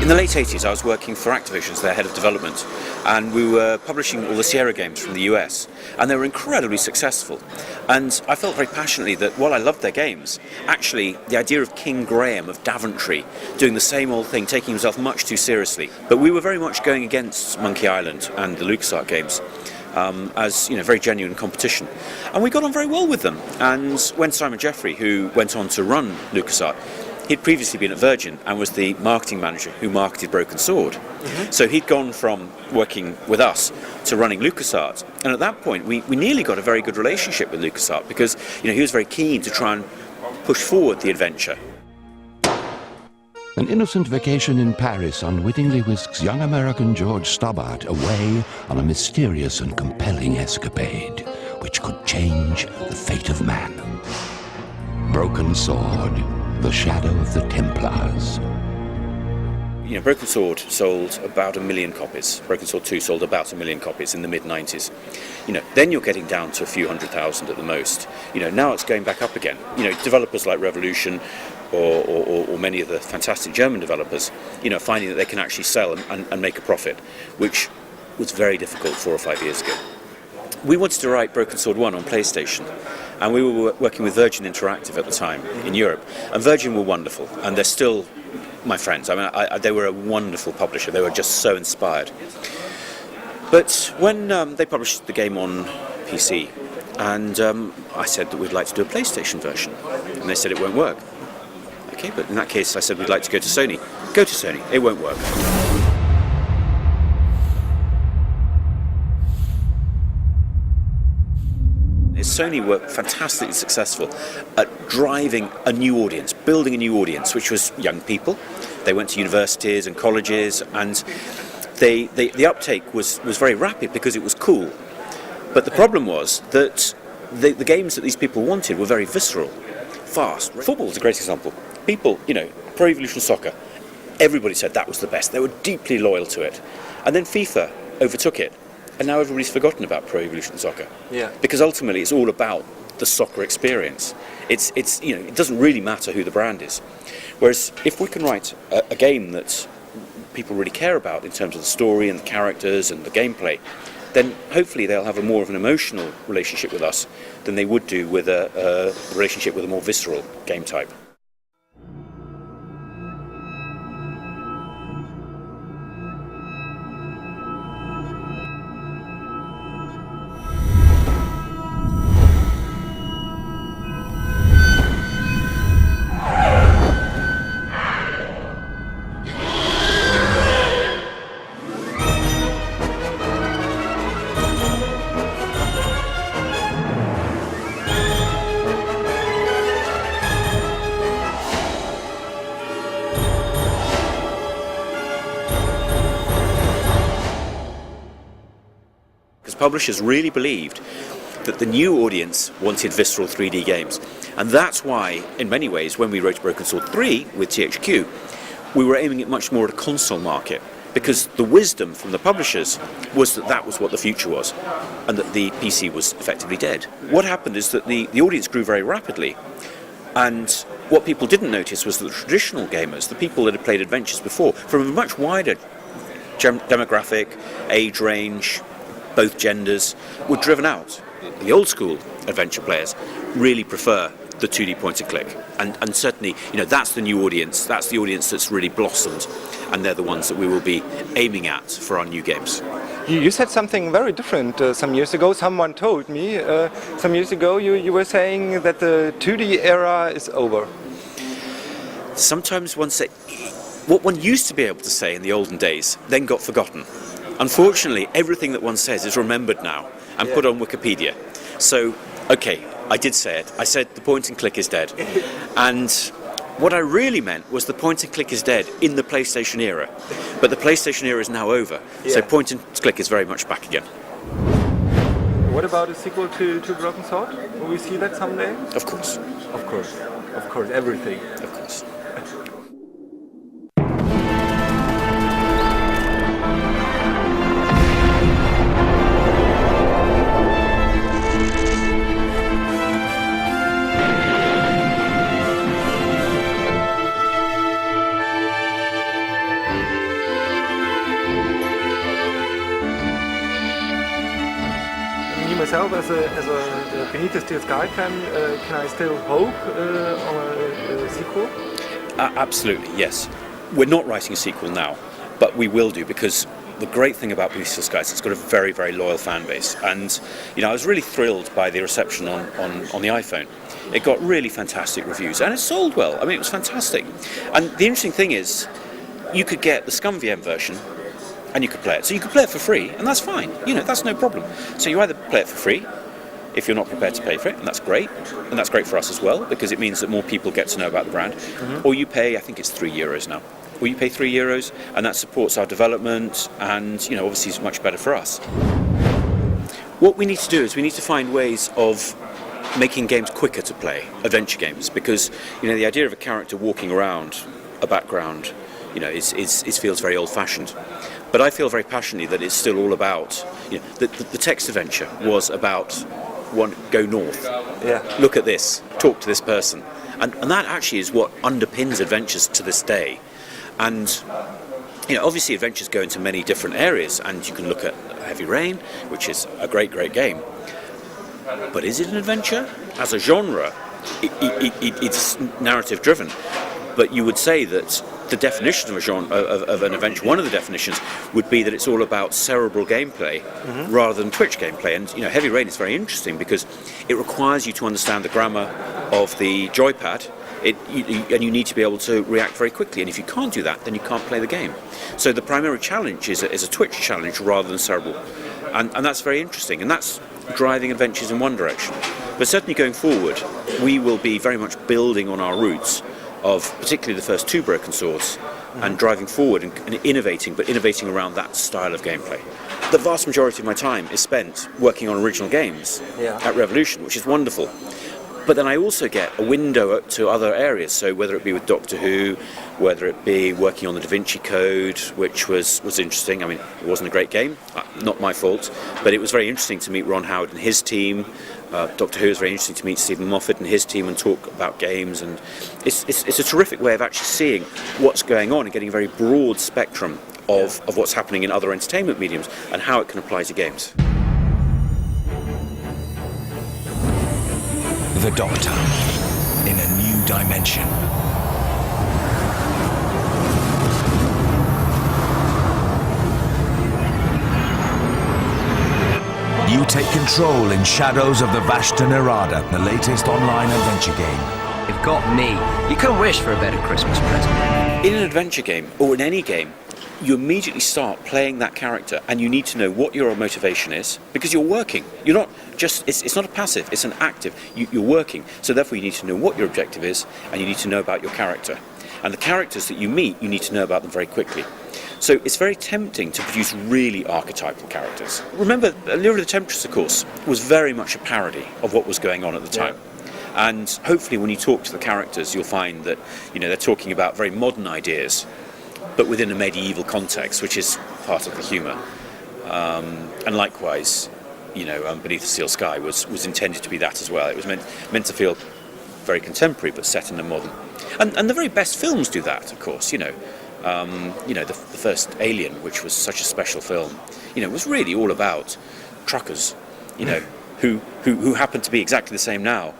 In the late 80s, I was working for Activision as their head of development, and we were publishing all the Sierra games from the US, and they were incredibly successful. And I felt very passionately that while I loved their games, actually the idea of King Graham of Daventry doing the same old thing, taking himself much too seriously. But we were very much going against Monkey Island and the LucasArts games. As very genuine competition, and we got on very well with them. And when Simon Jeffrey, who went on to run LucasArts, he'd previously been at Virgin and was the marketing manager who marketed Broken Sword. Mm-hmm. So he'd gone from working with us to running LucasArts, and at that point we nearly got a very good relationship with LucasArts because he was very keen to try and push forward the adventure. An innocent vacation in Paris unwittingly whisks young American George Stobbart away on a mysterious and compelling escapade which could change the fate of man. Broken Sword, the shadow of the Templars. Broken Sword sold about 1 million copies. Broken Sword 2 sold about 1 million copies in the mid-90s. Then you're getting down to a few 100,000 at the most. Now it's going back up again. Developers like Revolution or many of the fantastic German developers, finding that they can actually sell and make a profit, which was very difficult 4 or 5 years ago. We wanted to write Broken Sword 1 on PlayStation, and we were working with Virgin Interactive at the time in Europe, and Virgin were wonderful, and they're still my friends. They were a wonderful publisher. They were just so inspired. But when they published the game on PC, and I said that we'd like to do a PlayStation version, and they said it won't work. Okay, but in that case I said we'd like to go to Sony. Go to Sony, it won't work. Sony were fantastically successul at driving a new audience, building a new audience, which was young people. They went to universities and colleges, and the uptake was very rapid because it was cool. But the problem was that the games that these people wanted were very visceral, fast. Football is a great example. People, Pro Evolution Soccer, everybody said that was the best. They were deeply loyal to it. And then FIFA overtook it. And now everybody's forgotten about Pro Evolution Soccer. Yeah. Because ultimately it's all about the soccer experience. It doesn't really matter who the brand is. Whereas if we can write a game that people really care about in terms of the story and the characters and the gameplay, then hopefully they'll have a more of an emotional relationship with us than they would do with a relationship with a more visceral game type. Publishers really believed that the new audience wanted visceral 3D games, and that's why in many ways when we wrote Broken Sword 3 with THQ we were aiming it much more at a console market, because the wisdom from the publishers was that that was what the future was and that the PC was effectively dead. What happened is that the audience grew very rapidly, and what people didn't notice was that the traditional gamers, the people that had played adventures before from a much wider demographic, age range, both genders, were driven out. The old school adventure players really prefer the 2D point and click, and certainly that's the new audience, that's the audience that's really blossomed, and they're the ones that we will be aiming at for our new games. You said something very different some years ago. Someone told me some years ago you were saying that the 2D era is over. Sometimes one say what one used to be able to say in the olden days then got forgotten. Unfortunately, everything that one says is remembered now and put on Wikipedia. So, okay, I did say it. I said the point and click is dead. And what I really meant was the point and click is dead in the PlayStation era. But the PlayStation era is now over. Yeah. So point and click is very much back again. What about a sequel to Broken Sword? Will we see that someday? Of course. Of course. Of course, everything. Of course. myself as a Beneath the Steel Sky fan, can I still hope on a sequel? Absolutely, yes. We're not writing a sequel now, but we will do, because the great thing about Beneath the Steel Sky is it's got a very, very loyal fan base. And I was really thrilled by the reception on the iPhone. It got really fantastic reviews, and it sold well. I mean, it was fantastic. And the interesting thing is, you could get the Scum VM version, and you could play it. So you could play it for free, and that's fine. That's no problem. So you either play it for free, if you're not prepared to pay for it, and that's great. And that's great for us as well, because it means that more people get to know about the brand. Or you pay, I think it's €3 now. Or you pay €3, and that supports our development, and obviously it's much better for us. What we need to do is we need to find ways of making games quicker to play, adventure games, because the idea of a character walking around a background, it feels very old-fashioned. But I feel very passionately that it's still all about, the text adventure was about go north, look at this, talk to this person, and that actually is what underpins adventures to this day. And obviously adventures go into many different areas, and you can look at Heavy Rain, which is a great game. But is it an adventure? As a genre, it's narrative driven. But you would say that the definition of a genre, of an adventure, one of the definitions would be that it's all about cerebral gameplay rather than Twitch gameplay. And Heavy Rain is very interesting because it requires you to understand the grammar of the joypad. And you need to be able to react very quickly, and if you can't do that, then you can't play the game. So the primary challenge is a Twitch challenge rather than cerebral, and that's very interesting, and that's driving adventures in one direction. But certainly going forward, we will be very much building on our roots of particularly the first two Broken Swords, and driving forward and innovating, but innovating around that style of gameplay. The vast majority of my time is spent working on original games at Revolution, which is wonderful. But then I also get a window to other areas, so whether it be with Doctor Who, whether it be working on the Da Vinci Code, which was interesting. I mean, it wasn't a great game, not my fault, but it was very interesting to meet Ron Howard and his team. Doctor Who is very interesting to meet Stephen Moffat and his team and talk about games, and it's a terrific way of actually seeing what's going on and getting a very broad spectrum of what's happening in other entertainment mediums and how it can apply to games. The Doctor in a new dimension. You take control in Shadows of the Vashta Nerada, the latest online adventure game. You've got me. You couldn't wish for a better Christmas present. In an adventure game, or in any game, you immediately start playing that character, and you need to know what your motivation is, because you're working. You're not just, it's not a passive, it's an active. You're working, so therefore you need to know what your objective is, and you need to know about your character. And the characters that you meet, you need to know about them very quickly. So it's very tempting to produce really archetypal characters. Remember, Allure of the Temptress, of course, was very much a parody of what was going on at the time. And hopefully when you talk to the characters, you'll find that they're talking about very modern ideas, but within a medieval context, which is part of the humour. And likewise, Beneath the Steel Sky was intended to be that as well. It was meant to feel very contemporary, but set in the modern. And the very best films do that, of course. The first Alien, which was such a special film, was really all about truckers, who happen to be exactly the same now.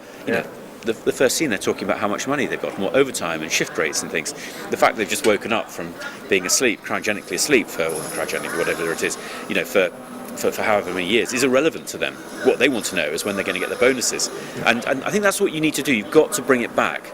The first scene, they're talking about how much money they've got, more overtime and shift rates and things. The fact they've just woken up from being asleep, cryogenically asleep, cryogenically, whatever it is, for however many years, is irrelevant to them. What they want to know is when they're going to get their bonuses. And I think that's what you need to do. You've got to bring it back.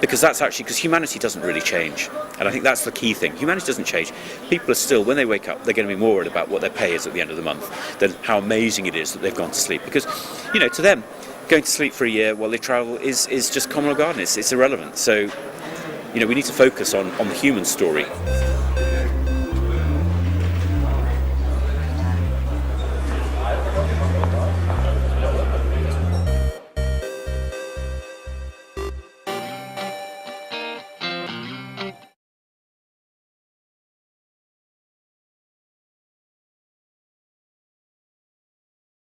Because humanity doesn't really change. And I think that's the key thing. Humanity doesn't change. People are still, when they wake up, they're going to be more worried about what their pay is at the end of the month than how amazing it is that they've gone to sleep. Because, to them, going to sleep for a year while they travel is just common garden. It's irrelevant. So, we need to focus on the human story.